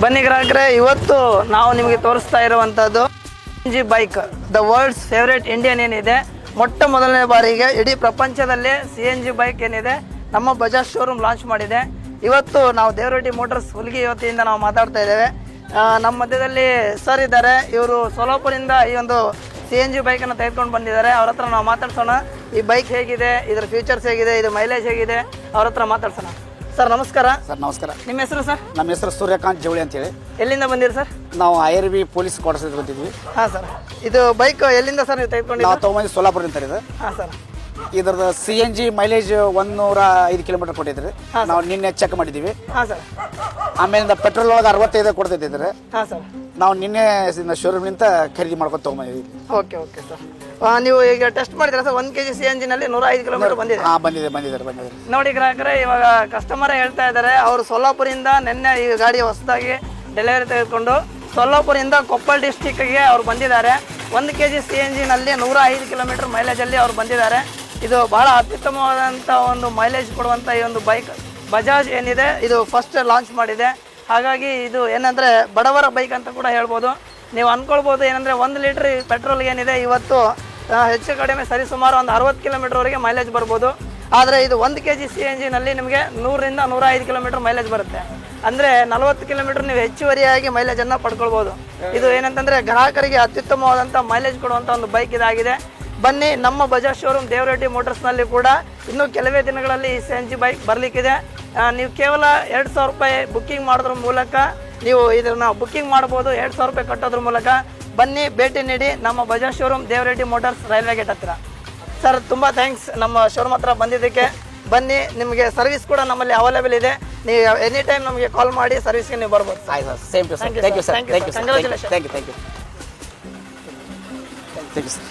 ಬನ್ನಿ ಗ್ರಾಹಕರೇ, ಇವತ್ತು ನಾವು ನಿಮಗೆ ತೋರಿಸ್ತಾ ಇರುವಂಥದ್ದು CNG bike, the world's favourite Indian ಏನಿದೆ, ಮೊಟ್ಟ ಮೊದಲನೇ ಬಾರಿಗೆ ಇಡೀ ಪ್ರಪಂಚದಲ್ಲೇ CNG ಬೈಕ್ ಏನಿದೆ ನಮ್ಮ ಬಜಾಜ್ ಶೋರೂಮ್ ಲಾಂಚ್ ಮಾಡಿದೆ. ಇವತ್ತು ನಾವು ದೇವರಹಟ್ಟಿ ಮೋಟರ್ಸ್ ಹುಲಿಗಿ ವತಿಯಿಂದ ನಾವು ಮಾತಾಡ್ತಾ ಇದ್ದೇವೆ. ನಮ್ಮ ಮಧ್ಯದಲ್ಲಿ ಸರ್ ಇದ್ದಾರೆ. ಇವರು ಸೋಲಾಪುರಿಂದ ಈ ಒಂದು CNG ಬೈಕನ್ನು ತೆಗೆದುಕೊಂಡು ಬಂದಿದ್ದಾರೆ. ಅವ್ರ ಹತ್ರ ನಾವು ಮಾತಾಡ್ಸೋಣ. ಈ ಬೈಕ್ ಹೇಗಿದೆ, ಇದರ ಫೀಚರ್ಸ್ ಹೇಗಿದೆ, ಇದು ಮೈಲೇಜ್ ಹೇಗಿದೆ, ಅವ್ರ ಹತ್ರ ಮಾತಾಡ್ಸೋಣ. ಸರ್ ನಮಸ್ಕಾರ. ಸರ್ ನಮಸ್ಕಾರ. ನಿಮ್ಮ ಹೆಸರು ಸರ್? ನಮ್ಮ ಹೆಸರು ಸೂರ್ಯಕಾಂತ್ ಜವಳಿ ಅಂತೇಳಿ. ಎಲ್ಲಿಂದ ಬಂದಿರಿ ಸರ್? ನಾವು IRB ಪೊಲೀಸ್ ಕ್ವಾರ್ಟರ್ಸ್ ಬಂದಿದ್ವಿ. ಹಾಂ ಸರ್. ಇದು ಬೈಕ್ ಎಲ್ಲಿಂದ ಸರ್ ನೀವು ತೆಗೆದುಕೊಂಡಿದ್ದು? ನಾವು ತೊಗೊಂಬಂದು ಸೋಲಾಪುರದಿಂದ ಇದು. ಹಾಂ ಸರ್. ಇದ್ರದ್ದು CNG ಮೈಲೇಜ್ 105 ಕಿಲೋಮೀಟರ್ ಕೊಟ್ಟಿದ್ರಿ. ನಾವು ನಿನ್ನೆ ಚೆಕ್ ಮಾಡಿದ್ದೀವಿ. ಹಾಂ ಸರ್. ಆಮೇಲೆ ಪೆಟ್ರೋಲ್ ಒಳಗೆ 65 ಕೊಡ್ತಿದ್ದಿದ್ರೆ ಹಾಂ ಸರ್. ನಾವು ನಿನ್ನೆ ಶೋರೂಮ್ನಿಂದ ಖರೀದಿ ಮಾಡ್ಕೊಂಡು ತೊಗೊಂಬಂದಿದ್ವಿ. Okay okay sir. ನೀವು ಈಗ ಟೆಸ್ಟ್ ಮಾಡಿದ್ರೆ ಸರ್ 1 kg CNG ನಲ್ಲಿ 105 ಕಿಲೋಮೀಟರ್ ಬಂದಿದೆ. ಹಾಂ ಬಂದಿದ್ದಾರೆ. ನೋಡಿ ಗ್ರಾಹಕರೇ, ಇವಾಗ ಕಸ್ಟಮರ್ ಹೇಳ್ತಾ ಇದ್ದಾರೆ, ಅವರು ಸೋಲಾಪುರಿಂದ ನಿನ್ನೆ ಈ ಗಾಡಿ ಹೊಸದಾಗಿ ಡೆಲಿವರಿ ತೆಗೆದುಕೊಂಡು ಸೋಲಾಪುರಿಂದ ಕೊಪ್ಪಳ ಡಿಸ್ಟಿಕ್ಗೆ ಅವ್ರು ಬಂದಿದ್ದಾರೆ. 1 kg CNG ನಲ್ಲಿ 105 ಕಿಲೋಮೀಟರ್ ಮೈಲೇಜಲ್ಲಿ ಅವ್ರು ಬಂದಿದ್ದಾರೆ. ಇದು ಬಹಳ ಅತ್ಯುತ್ತಮವಾದಂಥ ಒಂದು ಮೈಲೇಜ್ ಕೊಡುವಂಥ ಈ ಒಂದು ಬೈಕ್ ಬಜಾಜ್ ಏನಿದೆ ಇದು ಫಸ್ಟ್ ಲಾಂಚ್ ಮಾಡಿದೆ. ಹಾಗಾಗಿ ಇದು ಏನಂದರೆ ಬಡವರ ಬೈಕ್ ಅಂತ ಕೂಡ ಹೇಳ್ಬೋದು. ನೀವು ಅಂದ್ಕೊಳ್ಬೋದು ಏನಂದರೆ 1 ಲೀಟ್ರ್ ಪೆಟ್ರೋಲ್ ಏನಿದೆ ಇವತ್ತು ಹೆಚ್ಚು ಕಡಿಮೆ ಸರಿಸುಮಾರು ಒಂದು 60 ಕಿಲೋಮೀಟರ್ವರೆಗೆ ಮೈಲೇಜ್ ಬರ್ಬೋದು. ಆದರೆ ಇದು 1 kg CNG ನಲ್ಲಿ ನಿಮಗೆ 100ರಿಂದ 105 ಕಿಲೋಮೀಟರ್ ಮೈಲೇಜ್ ಬರುತ್ತೆ. ಅಂದರೆ 40 ಕಿಲೋಮೀಟರ್ ನೀವು ಹೆಚ್ಚುವರಿಯಾಗಿ ಮೈಲೇಜನ್ನು ಪಡ್ಕೊಳ್ಬೋದು. ಇದು ಏನಂತಂದರೆ ಗ್ರಾಹಕರಿಗೆ ಅತ್ಯುತ್ತಮವಾದಂಥ ಮೈಲೇಜ್ ಕೊಡುವಂಥ ಒಂದು ಬೈಕ್ ಇದಾಗಿದೆ. ಬನ್ನಿ, ನಮ್ಮ ಬಜಾಜ್ ಶೋರೂಮ್ ದೇವರಹಟ್ಟಿ ಮೋಟರ್ಸ್ನಲ್ಲಿ ಕೂಡ ಇನ್ನೂ ಕೆಲವೇ ದಿನಗಳಲ್ಲಿ ಈ CNG ಬೈಕ್ ಬರಲಿಕ್ಕಿದೆ. ನೀವು ಕೇವಲ 2,000 ರೂಪಾಯಿ ಬುಕ್ಕಿಂಗ್ ಮಾಡೋದ್ರ ಮೂಲಕ ನೀವು ಇದನ್ನು ಬುಕ್ಕಿಂಗ್ ಮಾಡ್ಬೋದು. 2,000 ರೂಪಾಯಿ ಕಟ್ಟೋದ್ರ ಮೂಲಕ ಬನ್ನಿ, ಭೇಟಿ ನೀಡಿ ನಮ್ಮ Bajaj showroom Devarahatti motors railway gate ಹತ್ತಿರ. ಸರ್ ತುಂಬ ಥ್ಯಾಂಕ್ಸ್ ನಮ್ಮ ಶೋರೂಮ್ ಹತ್ರ ಬಂದಿದ್ದಕ್ಕೆ. ಬನ್ನಿ, ನಿಮಗೆ ಸರ್ವಿಸ್ ಕೂಡ ನಮ್ಮಲ್ಲಿ ಅವೈಲೇಬಲ್ ಇದೆ. ನೀವು ಎನಿ ಟೈಮ್ ನಮಗೆ ಕಾಲ್ ಮಾಡಿ ಸರ್ವಿಸ್ಗೆ ನೀವು ಬರ್ಬೋದು. ಆಯ್ತು sir. Same to sir. Thank you sir. Thank you sir.